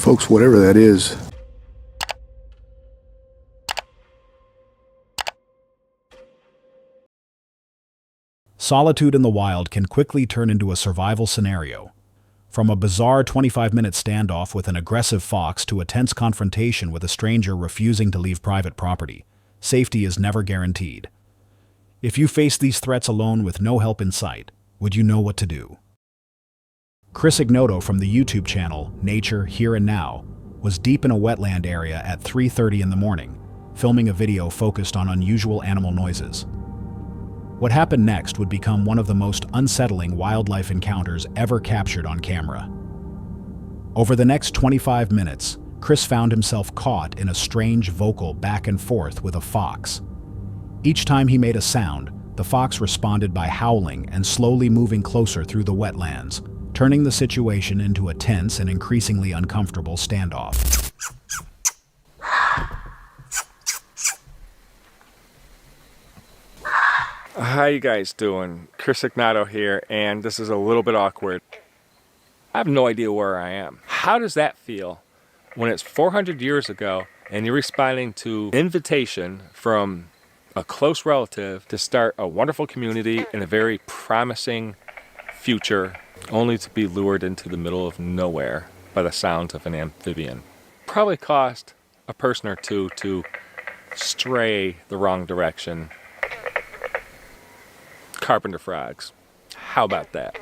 Folks, whatever that is, solitude in the wild can quickly turn into a survival scenario. From a bizarre 25-minute standoff with an aggressive fox to a tense confrontation with a stranger refusing to leave private property, safety is never guaranteed. If you face these threats alone with no help in sight, would you know what to do? Chris Ignoto from the YouTube channel Nature Here and Now was deep in a wetland area at 3:30 in the morning, filming a video focused on unusual animal noises. What happened next would become one of the most unsettling wildlife encounters ever captured on camera. Over the next 25 minutes, Chris found himself caught in a strange vocal back and forth with a fox. Each time he made a sound, the fox responded by howling and slowly moving closer through the wetlands, turning the situation into a tense and increasingly uncomfortable standoff. How you guys doing? Chris Ignato here, and this is a little bit awkward. I have no idea where I am. How does that feel when it's 400 years ago and you're responding to an invitation from a close relative to start a wonderful community in a very promising future, only to be lured into the middle of nowhere by the sounds of an amphibian? Probably cost a person or two to stray the wrong direction. Carpenter frogs. How about that?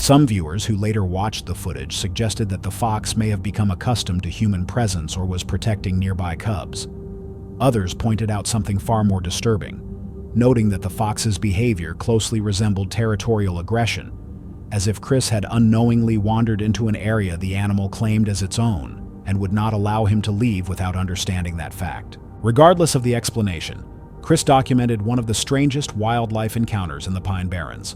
Some viewers who later watched the footage suggested that the fox may have become accustomed to human presence or was protecting nearby cubs. Others pointed out something far more disturbing, noting that the fox's behavior closely resembled territorial aggression, as if Chris had unknowingly wandered into an area the animal claimed as its own and would not allow him to leave without understanding that fact. Regardless of the explanation, Chris documented one of the strangest wildlife encounters in the Pine Barrens.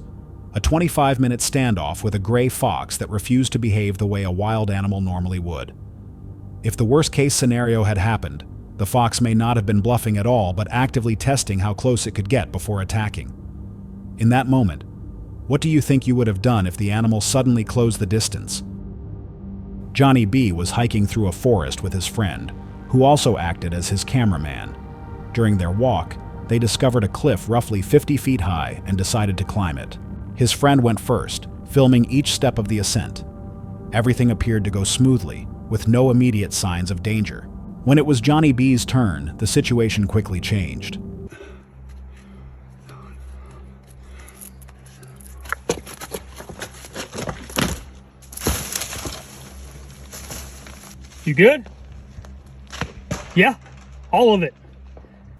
A 25-minute standoff with a gray fox that refused to behave the way a wild animal normally would. If the worst-case scenario had happened, the fox may not have been bluffing at all, but actively testing how close it could get before attacking. In that moment, what do you think you would have done if the animal suddenly closed the distance? Johnny B was hiking through a forest with his friend, who also acted as his cameraman. During their walk, they discovered a cliff roughly 50 feet high and decided to climb it. His friend went first, filming each step of the ascent. Everything appeared to go smoothly, with no immediate signs of danger. When it was Johnny B's turn, the situation quickly changed. You good? Yeah, all of it.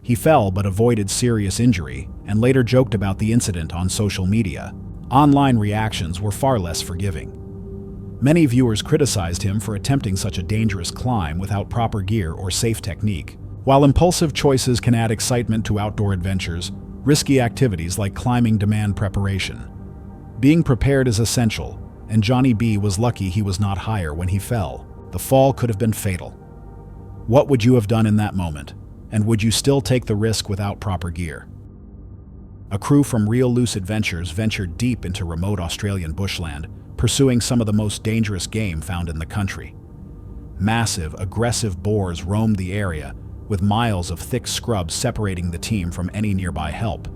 He fell but avoided serious injury, and later joked about the incident on social media. Online reactions were far less forgiving. Many viewers criticized him for attempting such a dangerous climb without proper gear or safe technique. While impulsive choices can add excitement to outdoor adventures, risky activities like climbing demand preparation. Being prepared is essential, and Johnny B was lucky he was not higher when he fell. The fall could have been fatal. What would you have done in that moment? And would you still take the risk without proper gear? A crew from Real Loose Adventures ventured deep into remote Australian bushland, pursuing some of the most dangerous game found in the country. Massive, aggressive boars roamed the area, with miles of thick scrub separating the team from any nearby help.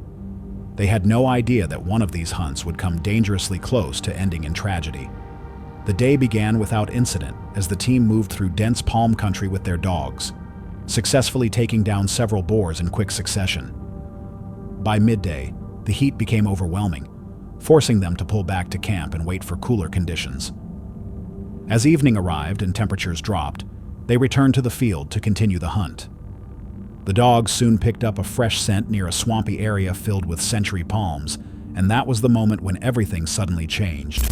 They had no idea that one of these hunts would come dangerously close to ending in tragedy. The day began without incident as the team moved through dense palm country with their dogs, successfully taking down several boars in quick succession. By midday, the heat became overwhelming, forcing them to pull back to camp and wait for cooler conditions. As evening arrived and temperatures dropped, they returned to the field to continue the hunt. The dogs soon picked up a fresh scent near a swampy area filled with century palms, and that was the moment when everything suddenly changed.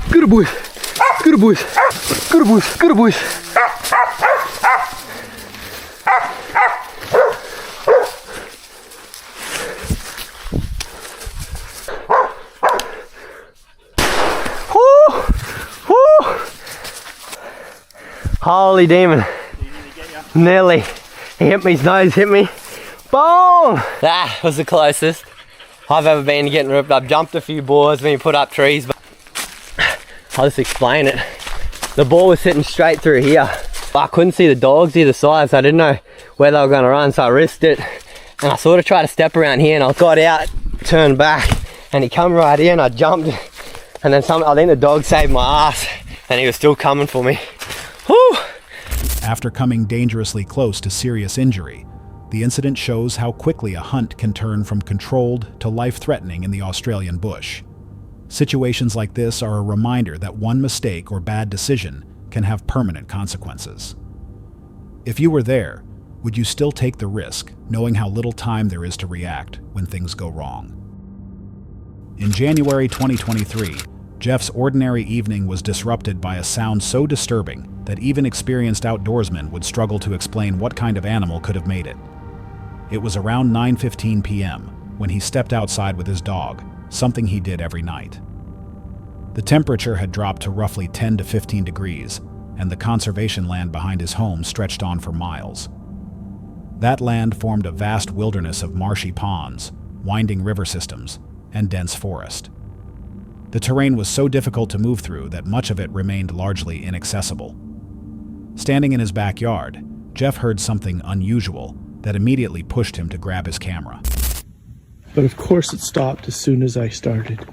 Good boys. Good boys. Good boys. Good boys. Holy demon. Nearly. He hit me, his nose hit me. Boom! That was the closest I've ever been to getting ripped up. Jumped a few boars when you put up trees, but I'll just explain it. The boar was sitting straight through here. I couldn't see the dogs either side, so I didn't know where they were going to run, so I risked it. And I sort of tried to step around here, and I got out, turned back, and he come right in. I jumped, and then I think the dog saved my ass, and he was still coming for me. Whew. After coming dangerously close to serious injury, the incident shows how quickly a hunt can turn from controlled to life-threatening in the Australian bush. Situations like this are a reminder that one mistake or bad decision can have permanent consequences. If you were there, would you still take the risk, knowing how little time there is to react when things go wrong? In January 2023, Jeff's ordinary evening was disrupted by a sound so disturbing that even experienced outdoorsmen would struggle to explain what kind of animal could have made it. It was around 9:15 p.m. when he stepped outside with his dog, something he did every night. The temperature had dropped to roughly 10 to 15 degrees, and the conservation land behind his home stretched on for miles. That land formed a vast wilderness of marshy ponds, winding river systems, and dense forest. The terrain was so difficult to move through that much of it remained largely inaccessible. Standing in his backyard, Jeff heard something unusual that immediately pushed him to grab his camera. But of course it stopped as soon as I started.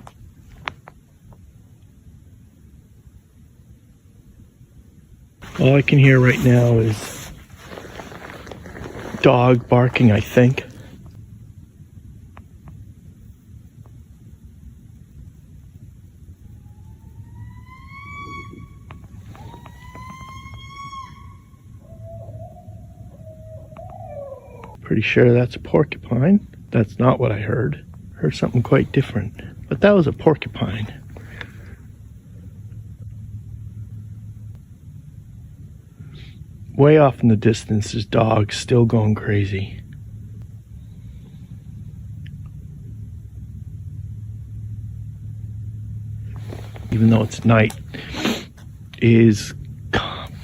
All I can hear right now is dog barking, I think. Pretty sure that's a porcupine. That's not what I heard. Heard something quite different. But that was a porcupine. Way off in the distance is dogs still going crazy. Even though it's night, is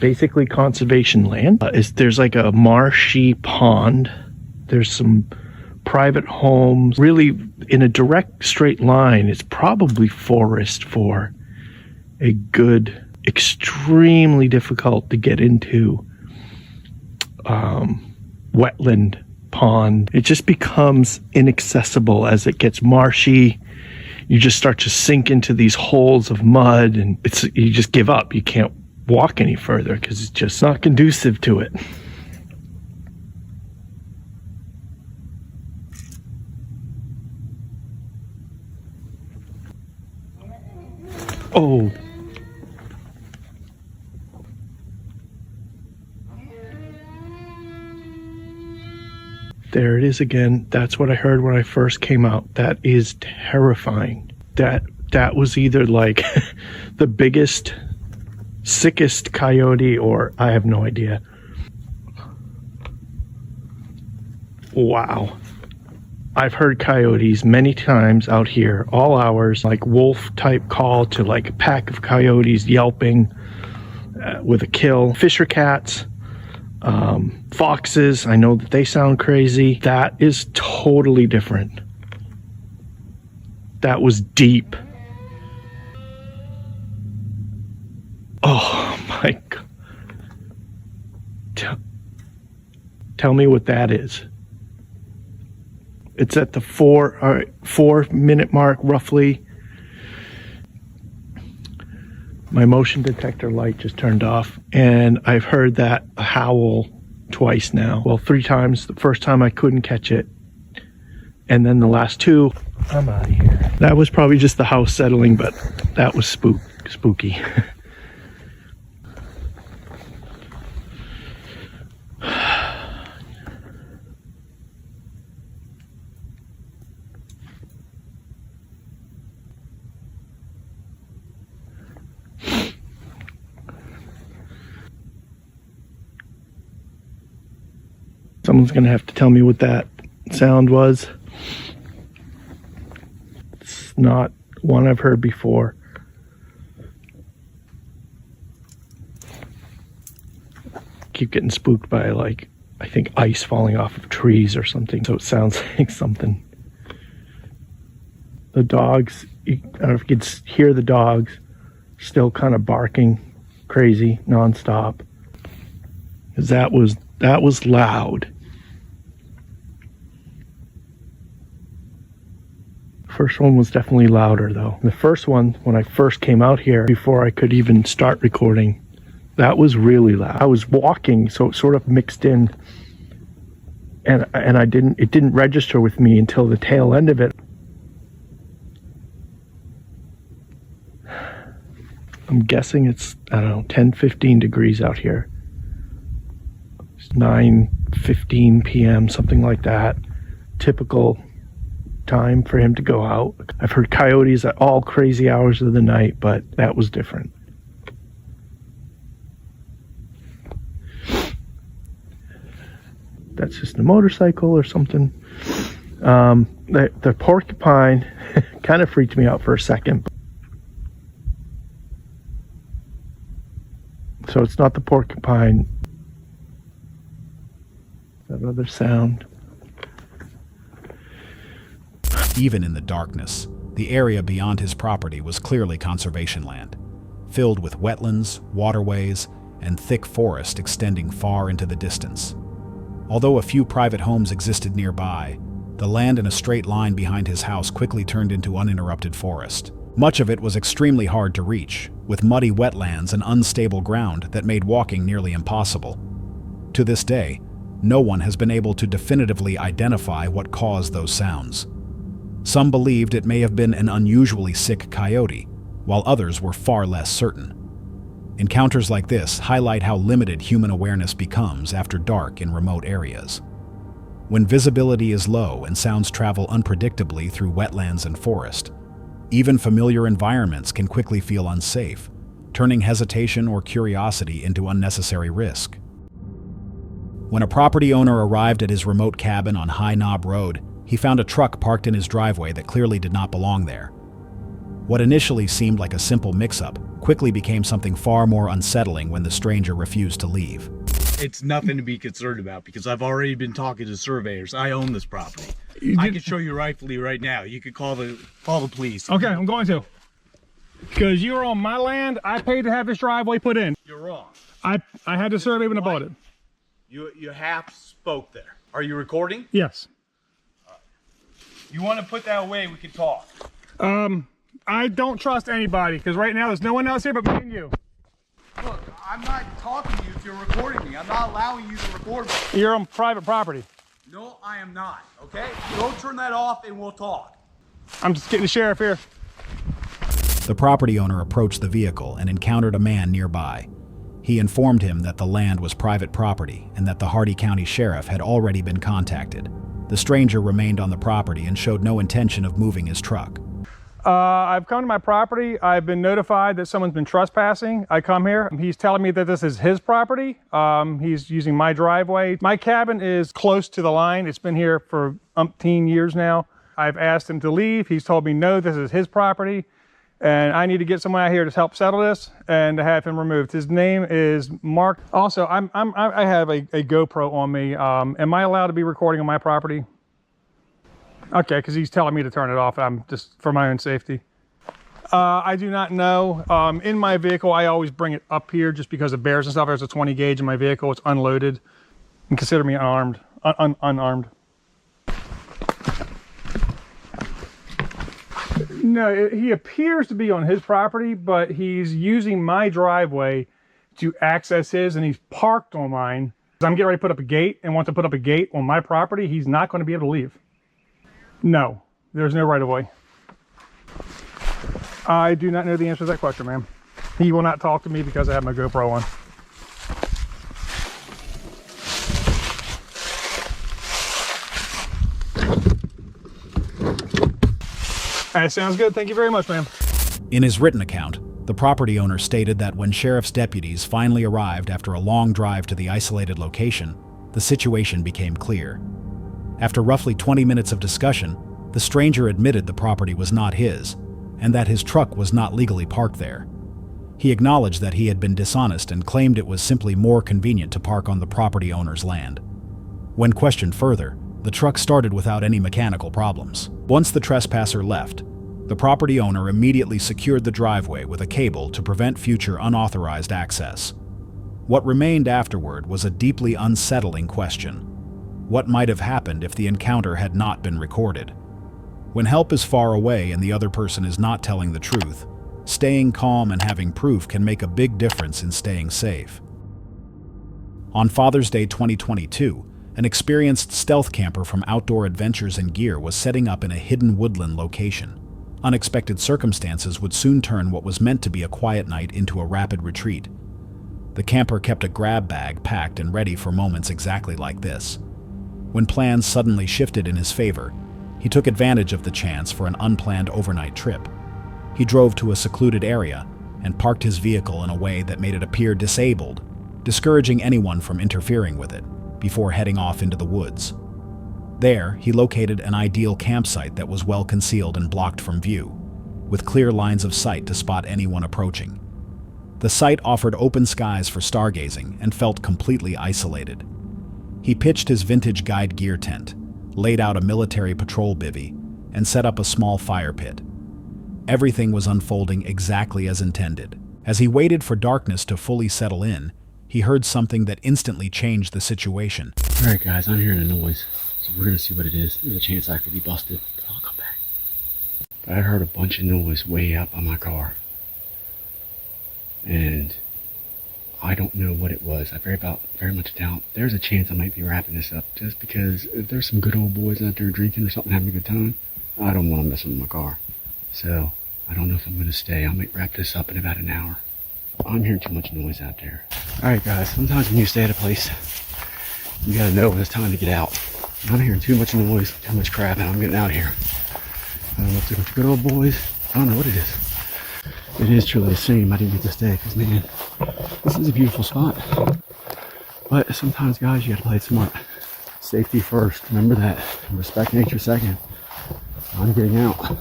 basically conservation land. There's like a marshy pond. There's some private homes. Really, in a direct straight line, it's probably forest for a good, extremely difficult to get into wetland pond. It just becomes inaccessible as it gets marshy. You just start to sink into these holes of mud, and you just give up. You can't walk any further because it's just not conducive to it. Oh. There it is again. That's what I heard when I first came out. That is terrifying. That was either like the biggest, sickest coyote, or I have no idea. Wow. I've heard coyotes many times out here, all hours, like wolf type call to like a pack of coyotes yelping with a kill. Fisher cats, foxes, I know that they sound crazy. That is totally different. That was deep. Oh my God. Tell me what that is. It's at the 4-minute mark, roughly. My motion detector light just turned off, and I've heard that howl twice now. Well, 3 times. The first time I couldn't catch it, and then the last 2, I'm out of here. That was probably just the house settling, but that was spooky. Someone's gonna have to tell me what that sound was. It's not one I've heard before. Keep getting spooked by, like, I think ice falling off of trees or something, so it sounds like something. The dogs, I don't know if you could hear the dogs still kind of barking crazy nonstop, because that was loud. First one was definitely louder though. The first one, when I first came out here, before I could even start recording, that was really loud. I was walking, so it sort of mixed in, and it didn't register with me until the tail end of it. I'm guessing it's, I don't know, 10-15 degrees out here. It's 9:15 p.m., something like that. Typical time for him to go out. I've heard coyotes at all crazy hours of the night, but that was different. That's just a motorcycle or something. The porcupine kind of freaked me out for a second. So it's not the porcupine. That other sound. Even in the darkness, the area beyond his property was clearly conservation land, filled with wetlands, waterways, and thick forest extending far into the distance. Although a few private homes existed nearby, the land in a straight line behind his house quickly turned into uninterrupted forest. Much of it was extremely hard to reach, with muddy wetlands and unstable ground that made walking nearly impossible. To this day, no one has been able to definitively identify what caused those sounds. Some believed it may have been an unusually sick coyote, while others were far less certain. Encounters like this highlight how limited human awareness becomes after dark in remote areas. When visibility is low and sounds travel unpredictably through wetlands and forest, even familiar environments can quickly feel unsafe, turning hesitation or curiosity into unnecessary risk. When a property owner arrived at his remote cabin on High Knob Road, he found a truck parked in his driveway that clearly did not belong there. What initially seemed like a simple mix-up quickly became something far more unsettling when the stranger refused to leave. It's nothing to be concerned about because I've already been talking to surveyors. I own this property. I can show you rightfully right now. You could call the police. Okay, I'm going to. Because you're on my land, I paid to have this driveway put in. You're wrong. I had the survey when I bought it. You half spoke there. Are you recording? Yes. You want to put that away, we can talk. I don't trust anybody because right now there's no one else here but me and you. Look, I'm not talking to you if you're recording me. I'm not allowing you to record me. You're on private property. No, I am not, okay? Go turn that off and we'll talk. I'm just getting the sheriff here. The property owner approached the vehicle and encountered a man nearby. He informed him that the land was private property and that the Hardy County Sheriff had already been contacted. The stranger remained on the property and showed no intention of moving his truck. I've come to my property. I've been notified that someone's been trespassing. I come here. He's telling me that this is his property. He's using my driveway. My cabin is close to the line. It's been here for umpteen years now. I've asked him to leave. He's told me, no, this is his property. And I need to get someone out here to help settle this and to have him removed. His name is Mark. Also, I have a GoPro on me. Am I allowed to be recording on my property? Okay, because he's telling me to turn it off. I'm just for my own safety. I do not know. In my vehicle, I always bring it up here just because of bears and stuff. There's a 20 gauge in my vehicle. It's unloaded. And consider me unarmed. Unarmed. No, he appears to be on his property, but he's using my driveway to access his, and he's parked on mine. I'm getting ready to put up a gate and want to put up a gate on my property. He's not going to be able to leave. No, there's no right of way. I do not know the answer to that question, ma'am. He will not talk to me because I have my GoPro on. That sounds good. Thank you very much, ma'am. In his written account, the property owner stated that when sheriff's deputies finally arrived after a long drive to the isolated location, the situation became clear. After roughly 20 minutes of discussion, the stranger admitted the property was not his, and that his truck was not legally parked there. He acknowledged that he had been dishonest and claimed it was simply more convenient to park on the property owner's land. When questioned further, the truck started without any mechanical problems. Once the trespasser left, the property owner immediately secured the driveway with a cable to prevent future unauthorized access. What remained afterward was a deeply unsettling question. What might have happened if the encounter had not been recorded? When help is far away and the other person is not telling the truth, staying calm and having proof can make a big difference in staying safe. On Father's Day 2022, an experienced stealth camper from Outdoor Adventures and Gear was setting up in a hidden woodland location. Unexpected circumstances would soon turn what was meant to be a quiet night into a rapid retreat. The camper kept a grab bag packed and ready for moments exactly like this. When plans suddenly shifted in his favor, he took advantage of the chance for an unplanned overnight trip. He drove to a secluded area and parked his vehicle in a way that made it appear disabled, discouraging anyone from interfering with it, before heading off into the woods. There, he located an ideal campsite that was well concealed and blocked from view, with clear lines of sight to spot anyone approaching. The site offered open skies for stargazing and felt completely isolated. He pitched his vintage guide gear tent, laid out a military patrol bivvy, and set up a small fire pit. Everything was unfolding exactly as intended. As he waited for darkness to fully settle in, he heard something that instantly changed the situation. Alright guys, I'm hearing a noise, so we're gonna see what it is. There's a chance I could be busted, but I'll come back. But I heard a bunch of noise way out by my car. And I don't know what it was. I very much doubt. There's a chance I might be wrapping this up just because if there's some good old boys out there drinking or something, having a good time, I don't want to mess with my car. So, I don't know if I'm gonna stay. I might wrap this up in about an hour. I'm hearing too much noise out there. Alright guys, sometimes when you stay at a place, you gotta know when it's time to get out. I'm hearing too much noise, too much crap, and I'm getting out of here. I don't know if they're good old boys. I don't know what it is. It is truly a shame I didn't get to stay, because man, this is a beautiful spot. But sometimes guys, you gotta play it smart. Safety first, remember that. Respect nature second. I'm getting out.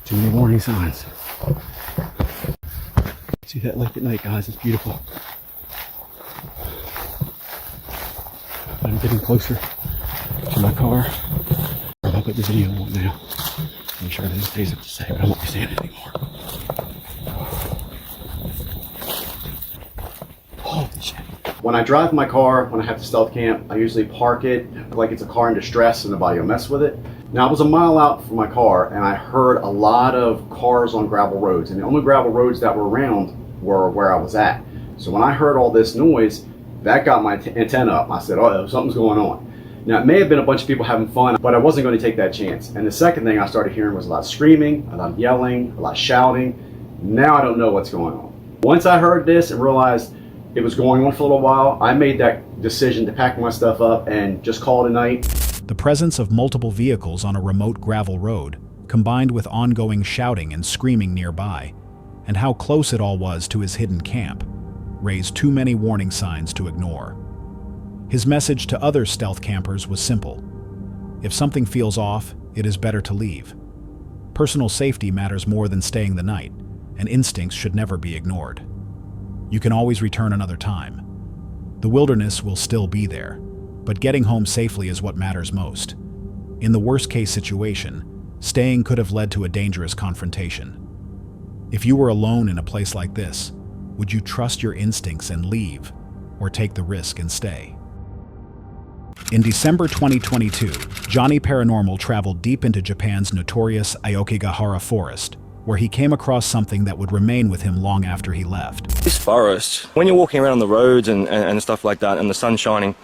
Too many warning signs. See that lake at night, guys, it's beautiful. I'm getting closer to my car. I'm gonna put this video on now. I'm sure everything stays up to say, but I won't be saying it anymore. Holy shit. When I drive my car, when I have to stealth camp, I usually park it like it's a car in distress and nobody will mess with it. Now, I was a mile out from my car and I heard a lot of cars on gravel roads, and the only gravel roads that were around were where I was at. So when I heard all this noise, that got my antenna up. I said, oh, something's going on. Now, it may have been a bunch of people having fun, but I wasn't going to take that chance. And the second thing I started hearing was a lot of screaming, a lot of yelling, a lot of shouting. Now I don't know what's going on. Once I heard this and realized it was going on for a little while, I made that decision to pack my stuff up and just call it a night. The presence of multiple vehicles on a remote gravel road, combined with ongoing shouting and screaming nearby, and how close it all was to his hidden camp, raised too many warning signs to ignore. His message to other stealth campers was simple. If something feels off, it is better to leave. Personal safety matters more than staying the night, and instincts should never be ignored. You can always return another time. The wilderness will still be there, but getting home safely is what matters most. In the worst-case situation, staying could have led to a dangerous confrontation. If you were alone in a place like this, would you trust your instincts and leave, or take the risk and stay? In December 2022, Johnny Paranormal traveled deep into Japan's notorious Aokigahara forest, where he came across something that would remain with him long after he left. This forest, when you're walking around on the roads and stuff like that and the sun's shining,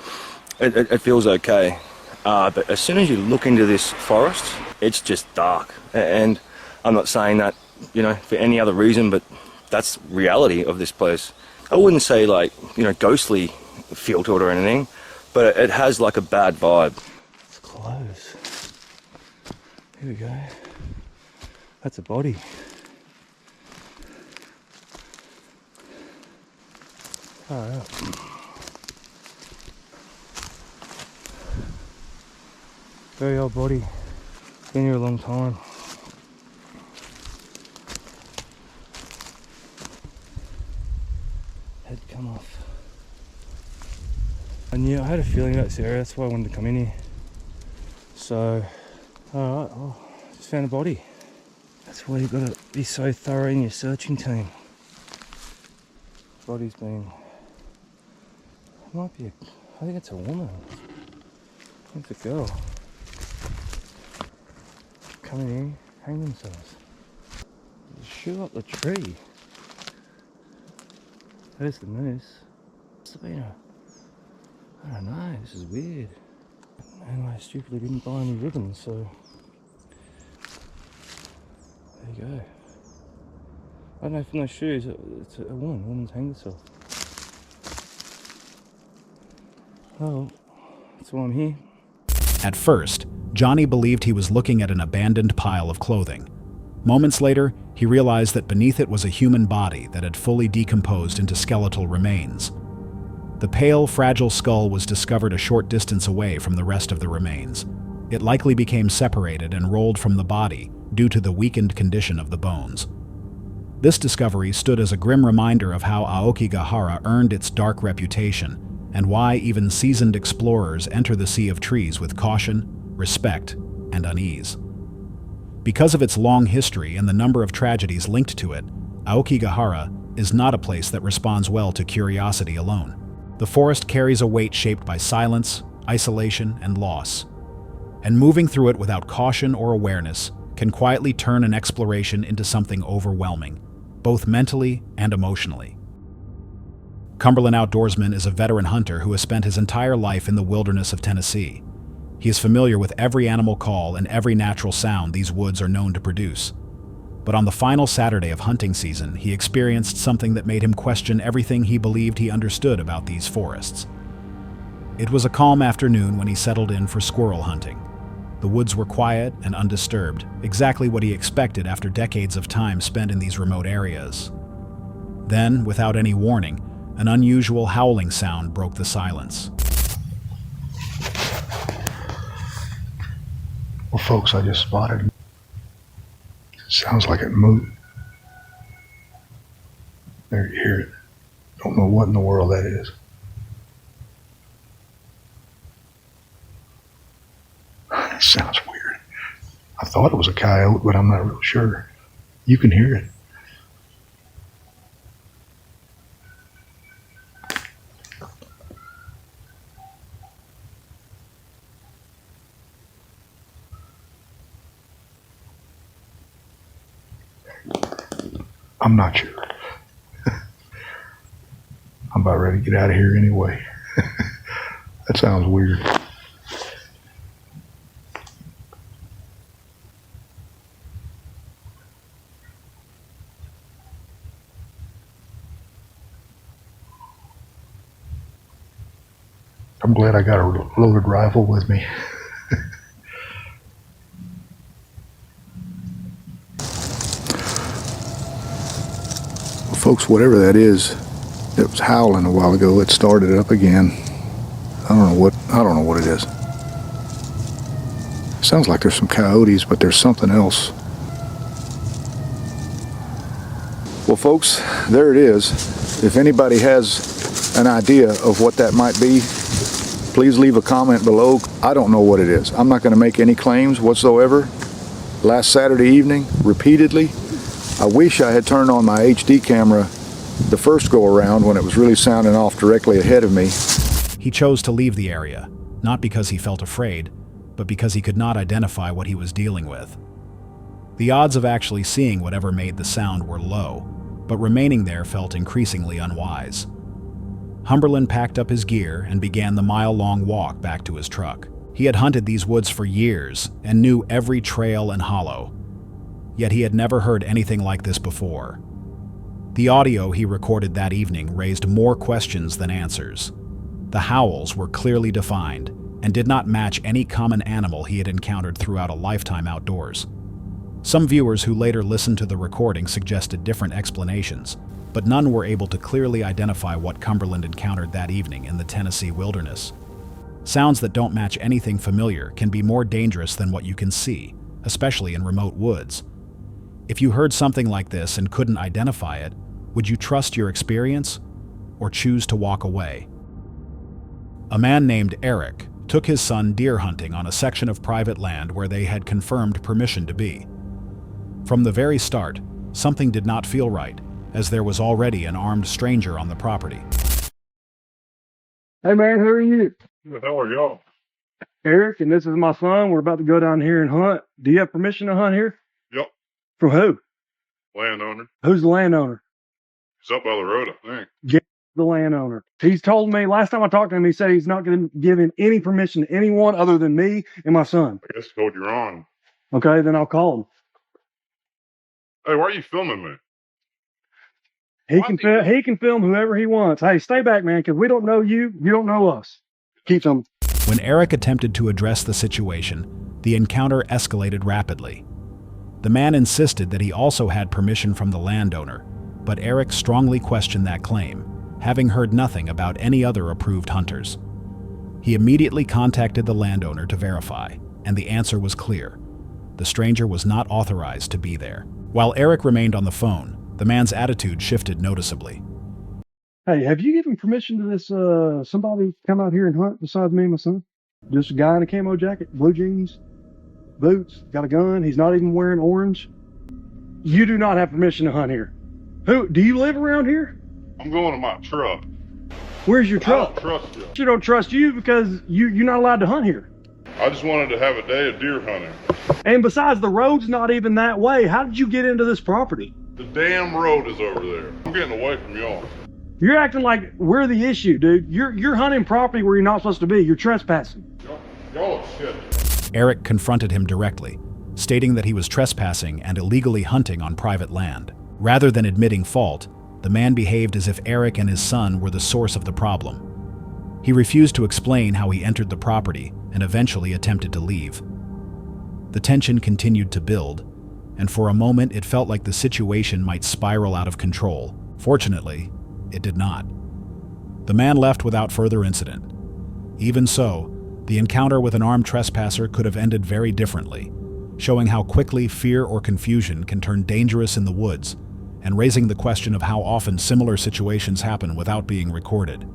it feels okay. But as soon as you look into this forest, it's just dark. And I'm not saying that, you know, for any other reason, but that's reality of this place. I wouldn't say like, you know, ghostly feel to it or anything, but it has like a bad vibe. It's close. Here we go. That's a body. Alright. Very old body. Been here a long time. Head come off. I had a feeling about this area, that's why I wanted to come in here. So, alright, just found a body. That's why you've got to be so thorough in your searching team. Body's been... It might be I think it's a woman. I think it's a girl. Come in here, hang themselves. Shoot up the tree. There's the moose. Must have been I don't know, this is weird. And I stupidly didn't buy any ribbons, so... There you go. I don't know, from those shoes, it's a woman. A woman's hanged herself. Oh, that's why I'm here. At first, Johnny believed he was looking at an abandoned pile of clothing. Moments later, he realized that beneath it was a human body that had fully decomposed into skeletal remains. The pale, fragile skull was discovered a short distance away from the rest of the remains. It likely became separated and rolled from the body due to the weakened condition of the bones. This discovery stood as a grim reminder of how Aokigahara earned its dark reputation and why even seasoned explorers enter the Sea of Trees with caution, respect, and unease. Because of its long history and the number of tragedies linked to it, Aokigahara is not a place that responds well to curiosity alone. The forest carries a weight shaped by silence, isolation, and loss. And moving through it without caution or awareness can quietly turn an exploration into something overwhelming, both mentally and emotionally. Cumberland Outdoorsman is a veteran hunter who has spent his entire life in the wilderness of Tennessee. He is familiar with every animal call and every natural sound these woods are known to produce. But on the final Saturday of hunting season, he experienced something that made him question everything he believed he understood about these forests. It was a calm afternoon when he settled in for squirrel hunting. The woods were quiet and undisturbed, exactly what he expected after decades of time spent in these remote areas. Then, without any warning, an unusual howling sound broke the silence. Well, folks, I just spotted it. Sounds like it moved. There, you hear it. Don't know what in the world that is. It sounds weird. I thought it was a coyote, but I'm not real sure. You can hear it. I'm not sure. I'm about ready to get out of here anyway. That sounds weird. I'm glad I got a loaded rifle with me. Well, folks, whatever that is, it was howling a while ago. It started up again. I don't know what it is. Sounds like there's some coyotes, but there's something else. Well, folks, there it is. If anybody has an idea of what that might be, please leave a comment below. I don't know what it is. I'm not going to make any claims whatsoever. Last Saturday evening, repeatedly, I wish I had turned on my HD camera the first go around when it was really sounding off directly ahead of me. He chose to leave the area, not because he felt afraid, but because he could not identify what he was dealing with. The odds of actually seeing whatever made the sound were low, but remaining there felt increasingly unwise. Humberland packed up his gear and began the mile-long walk back to his truck. He had hunted these woods for years and knew every trail and hollow. Yet he had never heard anything like this before. The audio he recorded that evening raised more questions than answers. The howls were clearly defined and did not match any common animal he had encountered throughout a lifetime outdoors. Some viewers who later listened to the recording suggested different explanations, but none were able to clearly identify what Cumberland encountered that evening in the Tennessee wilderness. Sounds that don't match anything familiar can be more dangerous than what you can see, especially in remote woods. If you heard something like this and couldn't identify it, would you trust your experience or choose to walk away? A man named Eric took his son deer hunting on a section of private land where they had confirmed permission to be. From the very start, something did not feel right, as there was already an armed stranger on the property. Hey man, who are you? Who the hell are y'all? Eric, and this is my son. We're about to go down here and hunt. Do you have permission to hunt here? Yep. From who? Landowner. Who's the landowner? It's up by the road, I think. Get the landowner. He's told me, last time I talked to him, he said he's not going to give him any permission to anyone other than me and my son. I guess I told you wrong. Okay, then I'll call him. Hey, why are you filming me? He can film whoever he wants. Hey, stay back, man, because we don't know you. You don't know us. Keep them. When Eric attempted to address the situation, the encounter escalated rapidly. The man insisted that he also had permission from the landowner, but Eric strongly questioned that claim, having heard nothing about any other approved hunters. He immediately contacted the landowner to verify, and the answer was clear. The stranger was not authorized to be there. While Eric remained on the phone, the man's attitude shifted noticeably. Hey, have you given permission to this somebody come out here and hunt besides me and my son? Just a guy in a camo jacket, blue jeans, boots, got a gun. He's not even wearing orange. You do not have permission to hunt here. Who? Do you live around here? I'm going to my truck. Where's your truck? I don't trust you. She don't trust you because you're not allowed to hunt here. I just wanted to have a day of deer hunting. And besides, the road's not even that way. How did you get into this property? The damn road is over there. I'm getting away from y'all. You're acting like we're the issue, dude. You're hunting property where you're not supposed to be. You're trespassing. Y'all are shit. Eric confronted him directly, stating that he was trespassing and illegally hunting on private land. Rather than admitting fault, the man behaved as if Eric and his son were the source of the problem. He refused to explain how he entered the property and eventually attempted to leave. The tension continued to build, and for a moment it felt like the situation might spiral out of control. Fortunately, it did not. The man left without further incident. Even so, the encounter with an armed trespasser could have ended very differently, showing how quickly fear or confusion can turn dangerous in the woods, and raising the question of how often similar situations happen without being recorded.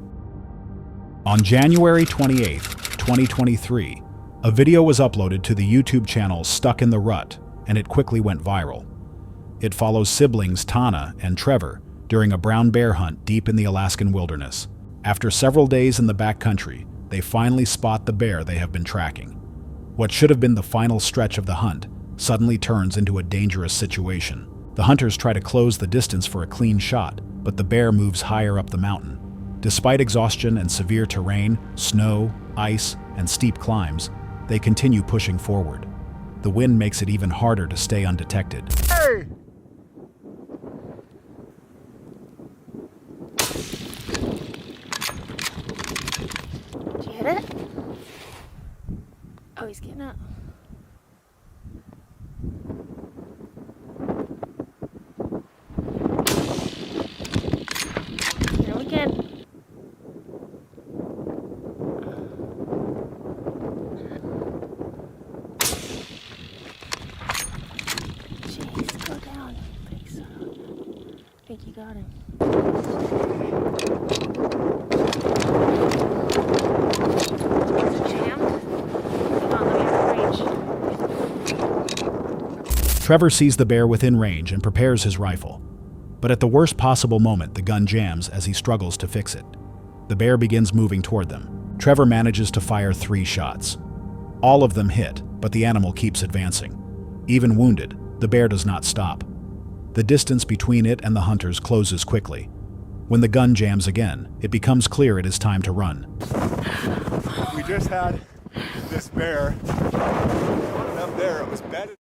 On January 28, 2023, a video was uploaded to the YouTube channel Stuck in the Rut, and it quickly went viral. It follows siblings Tana and Trevor during a brown bear hunt deep in the Alaskan wilderness. After several days in the backcountry, they finally spot the bear they have been tracking. What should have been the final stretch of the hunt suddenly turns into a dangerous situation. The hunters try to close the distance for a clean shot, but the bear moves higher up the mountain. Despite exhaustion and severe terrain, snow, ice, and steep climbs, they continue pushing forward. The wind makes it even harder to stay undetected. Hey! Did you hit it? Oh, he's getting up. Here we go. Jeez, go down. I think so. I think you got him. Trevor sees the bear within range and prepares his rifle. But at the worst possible moment, the gun jams as he struggles to fix it. The bear begins moving toward them. Trevor manages to fire 3 shots. All of them hit, but the animal keeps advancing. Even wounded, the bear does not stop. The distance between it and the hunters closes quickly. When the gun jams again, it becomes clear it is time to run. We just had this bear up there. It was bedded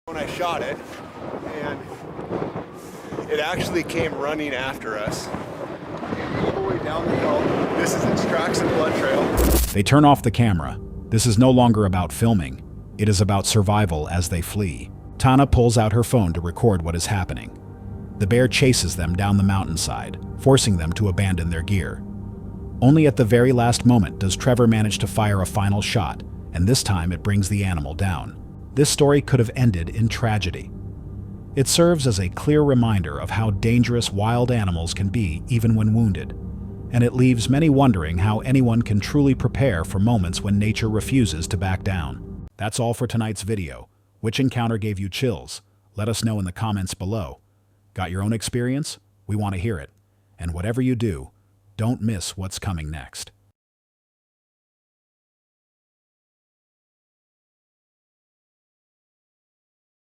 when I shot it, and it actually came running after us. All the way down the hill. This is its tracks and blood trail. They turn off the camera. This is no longer about filming. It is about survival as they flee. Tana pulls out her phone to record what is happening. The bear chases them down the mountainside, forcing them to abandon their gear. Only at the very last moment does Trevor manage to fire a final shot, and this time it brings the animal down. This story could have ended in tragedy. It serves as a clear reminder of how dangerous wild animals can be even when wounded, and it leaves many wondering how anyone can truly prepare for moments when nature refuses to back down. That's all for tonight's video. Which encounter gave you chills? Let us know in the comments below. Got your own experience? We want to hear it. And whatever you do, don't miss what's coming next.